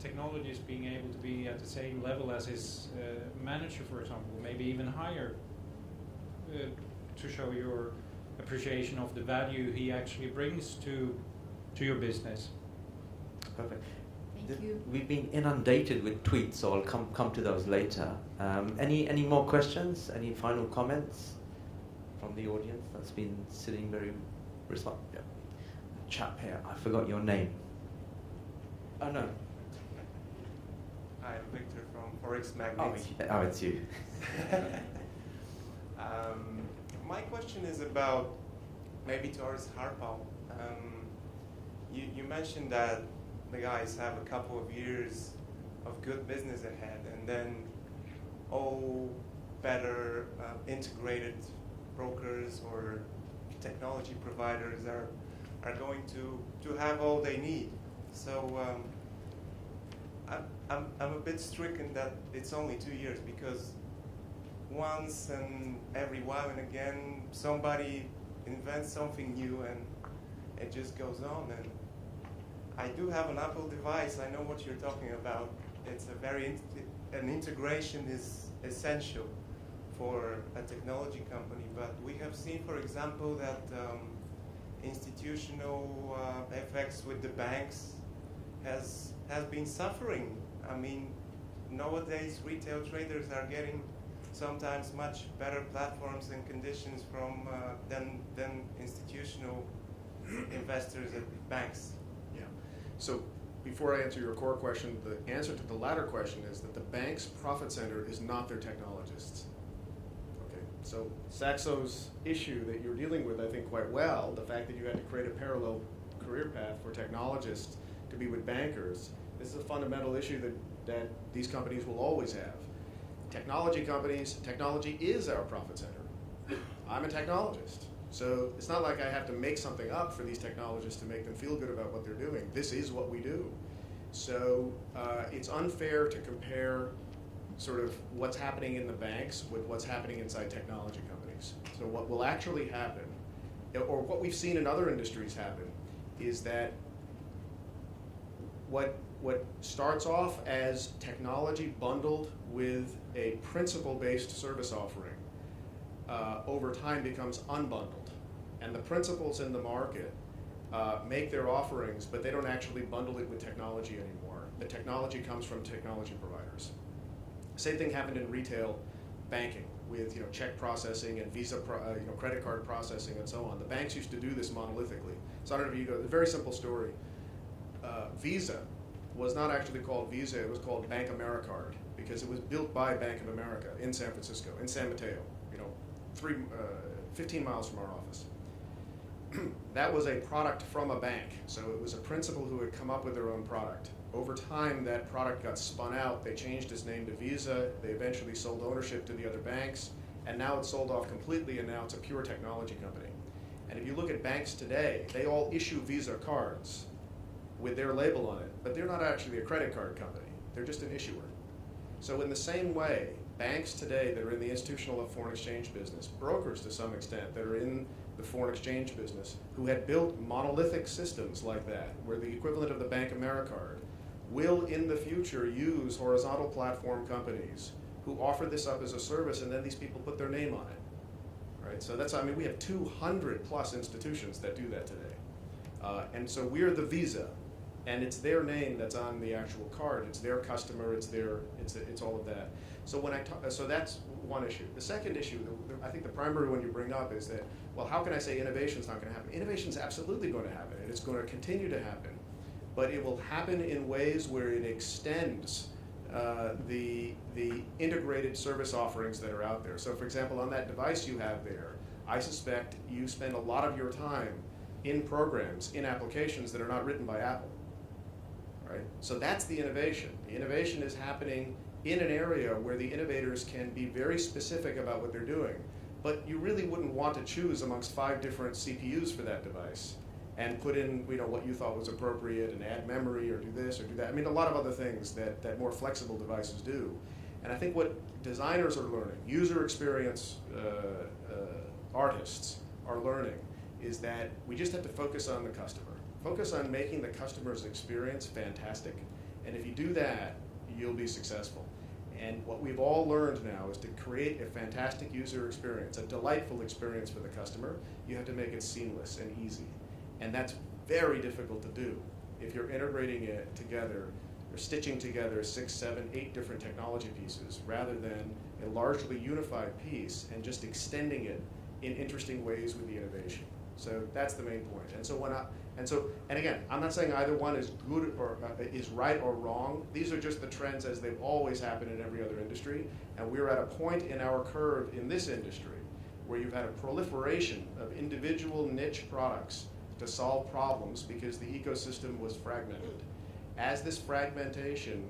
technologist being able to be at the same level as his manager, for example, maybe even higher, to show your appreciation of the value he actually brings to your business. Perfect. Thank you. We've been inundated with tweets, so I'll come to those later. Any more questions? Any final comments from the audience that's been sitting very responsive? Yeah. Chap here, I forgot your name. Oh no. I'm Victor from Forex Oh, Magnates. it's you. My question is about maybe towards Harpal. You mentioned that the guys have a couple of years of good business ahead, and then all better integrated brokers or technology providers are going to have all they need. So I'm a bit stricken that it's only 2 years, because once and every while and again somebody invents something new and it just goes on. And I do have an Apple device. I know what you're talking about. It's an integration is essential for a technology company. But we have seen, for example, that institutional FX with the banks has been suffering. I mean, nowadays retail traders are getting sometimes much better platforms and conditions from than institutional investors at banks. Yeah. So before I answer your core question, the answer to the latter question is that the bank's profit center is not their technologists. Okay. So Saxo's issue that you're dealing with, I think, quite well, the fact that you had to create a parallel career path for technologists to be with bankers, this is a fundamental issue that these companies will always have. Technology companies, technology is our profit center. I'm a technologist. So it's not like I have to make something up for these technologists to make them feel good about what they're doing. This is what we do. So it's unfair to compare sort of what's happening in the banks with what's happening inside technology companies. So what will actually happen, or what we've seen in other industries happen, is that what starts off as technology bundled with a principle-based service offering over time becomes unbundled. And the principals in the market make their offerings, but they don't actually bundle it with technology anymore. The technology comes from technology providers. Same thing happened in retail banking with check processing and Visa credit card processing and so on. The banks used to do this monolithically. So I don't know if you go, a very simple story. Visa was not actually called Visa, it was called Bank AmeriCard, because it was built by Bank of America in San Francisco, in San Mateo, 15 miles from our office. That was a product from a bank, so it was a principal who had come up with their own product. Over time, that product got spun out, they changed its name to Visa, they eventually sold ownership to the other banks, and now it's sold off completely, and now it's a pure technology company. And if you look at banks today, they all issue Visa cards with their label on it, but they're not actually a credit card company, they're just an issuer. So in the same way, banks today that are in the institutional and foreign exchange business, brokers to some extent that are in the foreign exchange business, who had built monolithic systems like that, where the equivalent of the Bank AmeriCard, will in the future use horizontal platform companies who offer this up as a service, and then these people put their name on it. Right? So that's, I mean, we have 200 plus institutions that do that today. And so we're the Visa, and it's their name that's on the actual card. It's their customer. It's all of that. So when I talk, so that's one issue. The second issue, I think the primary one you bring up is that, well, how can I say innovation's not going to happen? Innovation's absolutely going to happen, and it's going to continue to happen. But it will happen in ways where it extends the integrated service offerings that are out there. So, for example, on that device you have there, I suspect you spend a lot of your time in programs, in applications that are not written by Apple. Right? So that's the innovation. The innovation is happening in an area where the innovators can be very specific about what they're doing. But you really wouldn't want to choose amongst 5 different CPUs for that device and put in what you thought was appropriate and add memory or do this or do that. I mean, a lot of other things that more flexible devices do. And I think what designers are learning, user experience artists are learning, is that we just have to focus on the customer. Focus on making the customer's experience fantastic. And if you do that, you'll be successful. And what we've all learned now is to create a fantastic user experience, a delightful experience for the customer. You have to make it seamless and easy. And that's very difficult to do if you're integrating it together or stitching together 6, 7, 8 different technology pieces rather than a largely unified piece and just extending it in interesting ways with the innovation. So that's the main point. And again, I'm not saying either one is good or is right or wrong. These are just the trends as they've always happened in every other industry. And we're at a point in our curve in this industry where you've had a proliferation of individual niche products to solve problems because the ecosystem was fragmented. As this fragmentation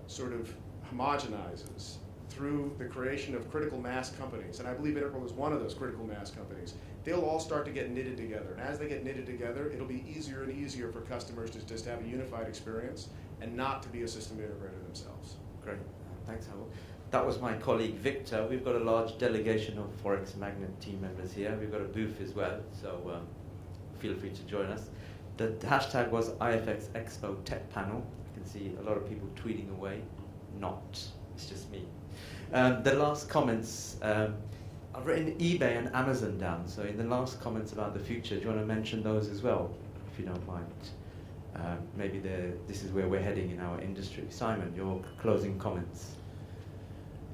sort of homogenizes through the creation of critical mass companies, and I believe Integral is one of those critical mass companies, they'll all start to get knitted together. And as they get knitted together, it'll be easier and easier for customers to just have a unified experience and not to be a system integrator themselves. Great. Thanks, Harpal. That was my colleague Victor. We've got a large delegation of Forex Magnet team members here. We've got a booth as well, so feel free to join us. The hashtag was iFX EXPO Tech Panel. You can see a lot of people tweeting away. Not. It's just me. The last comments, I've written eBay and Amazon down, so in the last comments about the future, do you want to mention those as well, if you don't mind? Maybe this is where we're heading in our industry. Simon, your closing comments.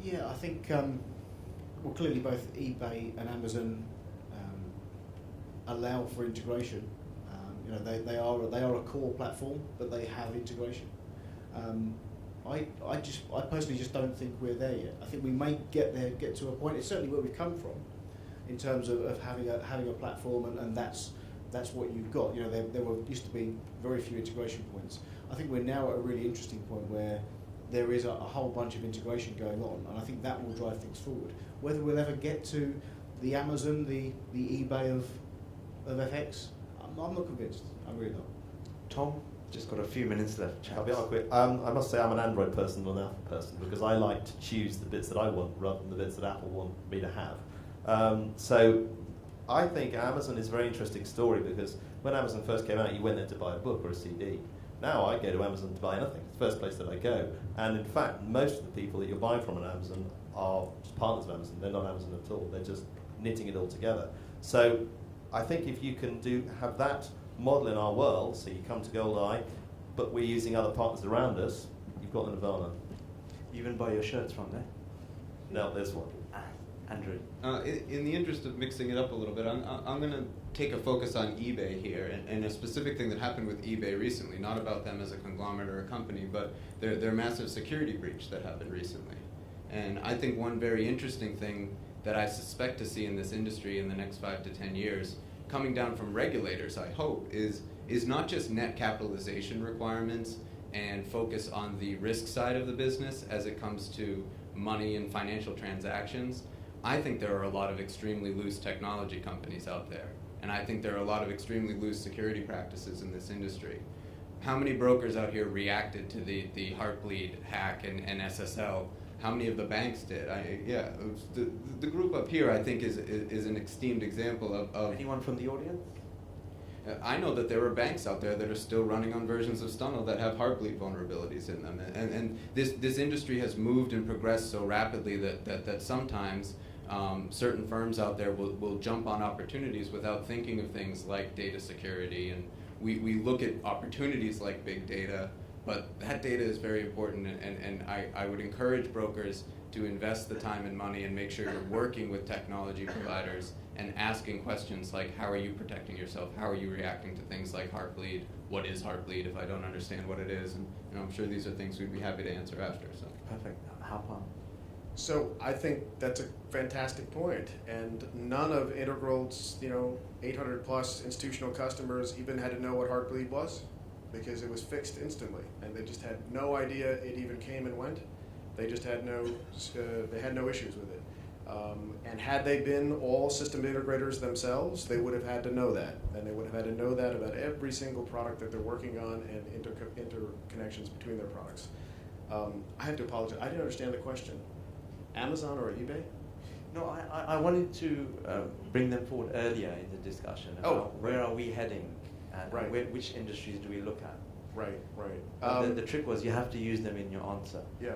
Yeah, I think, well, clearly both eBay and Amazon allow for integration. You know, they are a core platform, but they have integration. I personally just don't think we're there yet. I think we may get to a point. It's certainly where we've come from, in terms of having a platform, and that's what you've got. You know, there used to be very few integration points. I think we're now at a really interesting point where there is a whole bunch of integration going on, and I think that will drive things forward. Whether we'll ever get to the Amazon, the eBay of FX, I'm not convinced. I'm really not. Tom, just got a few minutes left. I'll be quick. I must say I'm an Android person, not an Apple person, because I like to choose the bits that I want rather than the bits that Apple want me to have. So I think Amazon is a very interesting story, because when Amazon first came out, you went there to buy a book or a CD. Now I go to Amazon to buy anything. It's the first place that I go. And in fact, most of the people that you're buying from on Amazon are just partners of Amazon. They're not Amazon at all. They're just knitting it all together. So I think if you can have that model in our world, so you come to Goldeye, but we're using other partners around us, you've got the nirvana. You even buy your shirts from there? No, there's one. Andrew. In the interest of mixing it up a little bit, I'm going to take a focus on eBay here, and a specific thing that happened with eBay recently, not about them as a conglomerate or a company, but their massive security breach that happened recently. And I think one very interesting thing that I suspect to see in this industry in the next 5 to 10 years, coming down from regulators, I hope, is not just net capitalization requirements and focus on the risk side of the business as it comes to money and financial transactions. I think there are a lot of extremely loose technology companies out there, and I think there are a lot of extremely loose security practices in this industry. How many brokers out here reacted to the Heartbleed hack and SSL? How many of the banks did? The group up here, I think, is an esteemed example of... Anyone from the audience? I know that there are banks out there that are still running on versions of Stunner that have Heartbleed vulnerabilities in them. And this industry has moved and progressed so rapidly that sometimes certain firms out there will jump on opportunities without thinking of things like data security. And we look at opportunities like big data, but that data is very important, and I would encourage brokers to invest the time and money and make sure you're working with technology providers and asking questions like, how are you protecting yourself? How are you reacting to things like Heartbleed? What is Heartbleed if I don't understand what it is? And I'm sure these are things we'd be happy to answer after. So. Perfect. Harpal. So I think that's a fantastic point, and none of Integral's 800 plus institutional customers even had to know what Heartbleed was, because it was fixed instantly, and they just had no idea it even came and went. They just had no issues with it. And had they been all system integrators themselves, they would have had to know that, and they would have had to know that about every single product that they're working on and interconnections between their products. I have to apologize. I didn't understand the question. Amazon or eBay? No, I wanted to bring them forward earlier in the discussion about where are we heading and which industries do we look at. Right. The trick was you have to use them in your answer. Yeah.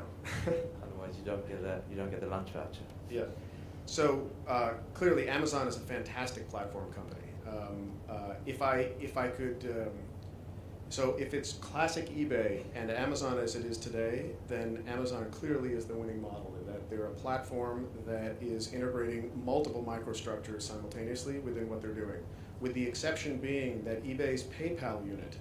Otherwise, you don't get the lunch voucher. Yeah. So clearly, Amazon is a fantastic platform company. If I could So if it's classic eBay and Amazon as it is today, then Amazon clearly is the winning model in that they're a platform that is integrating multiple microstructures simultaneously within what they're doing, with the exception being that eBay's PayPal unit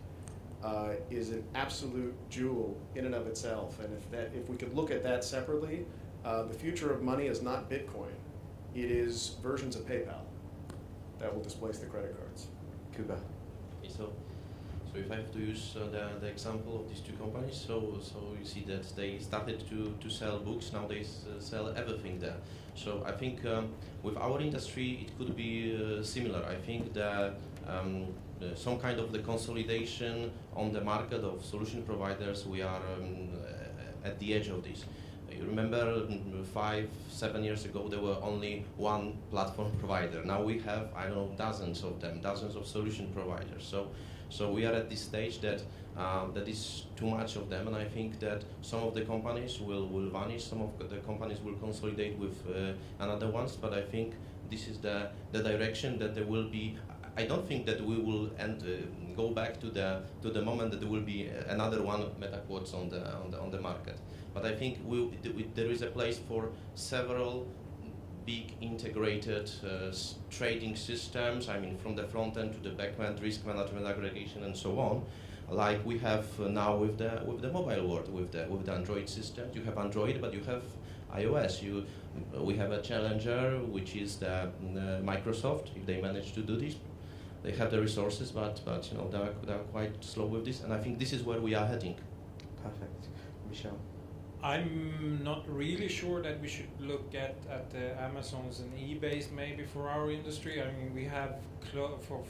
is an absolute jewel in and of itself. And if we could look at that separately, the future of money is not Bitcoin. It is versions of PayPal that will displace the credit cards. Kuba. So if I have to use the example of these two companies, so you see that they started to sell books, now they sell everything there. So I think with our industry it could be similar. I think that some kind of the consolidation on the market of solution providers, we are at the edge of this. You remember 5-7 years ago there were only one platform provider. Now we have, I don't know, dozens of them, dozens of solution providers. So we are at this stage that that is too much of them, and I think that some of the companies will vanish, some of the companies will consolidate with another ones, but I think this is the direction that there will be. I don't think that we will go back to the moment that there will be another one MetaQuotes on the market. But I think there is a place for several big integrated trading systems. I mean, from the front end to the back end, risk management, aggregation, and so on. Like we have now with the mobile world, with the Android system. You have Android, but you have iOS. We have a challenger, which is the Microsoft. If they manage to do this, they have the resources, but you know they're quite slow with this. And I think this is where we are heading. Perfect, Michel. I'm not really sure that we should look at the Amazons and eBays maybe for our industry. I mean, we have for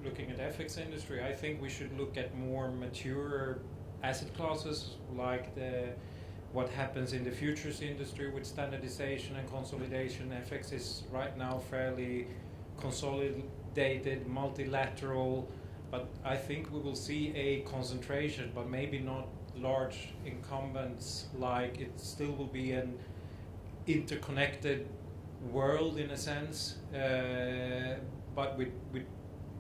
looking at FX industry, I think we should look at more mature asset classes like what happens in the futures industry with standardization and consolidation. FX is right now fairly consolidated, multilateral, but I think we will see a concentration, but maybe not large incumbents. Like it still will be an interconnected world in a sense, but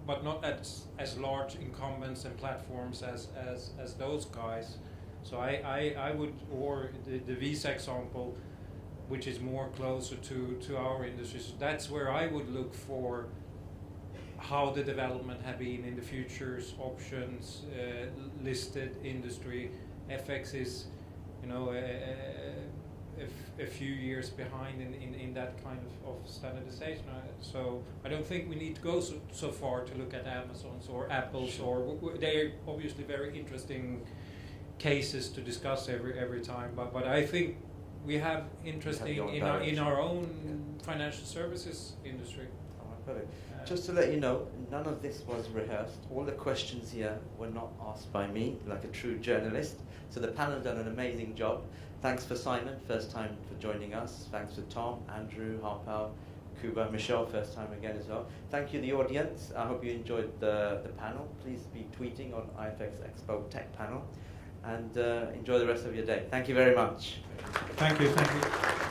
but not as large incumbents and platforms as those guys. So I would, or the Visa example, which is more closer to our industry. So that's where I would look for how the development have been in the futures, options, listed industry. FX is, you know, a few years behind in that kind of standardization. So I don't think we need to go so far to look at Amazons or Apples, or they're obviously very interesting cases to discuss every time. But I think we have interesting in our own financial services industry. Perfect. Just to let you know, none of this was rehearsed. All the questions here were not asked by me, like a true journalist. So the panel done an amazing job. Thanks for Simon, first time for joining us. Thanks for Tom, Andrew, Harpal, Kuba, Michel, first time again as well. Thank you, the audience. I hope you enjoyed the panel. Please be tweeting on iFX EXPO Tech Panel, and enjoy the rest of your day. Thank you very much. Thank you.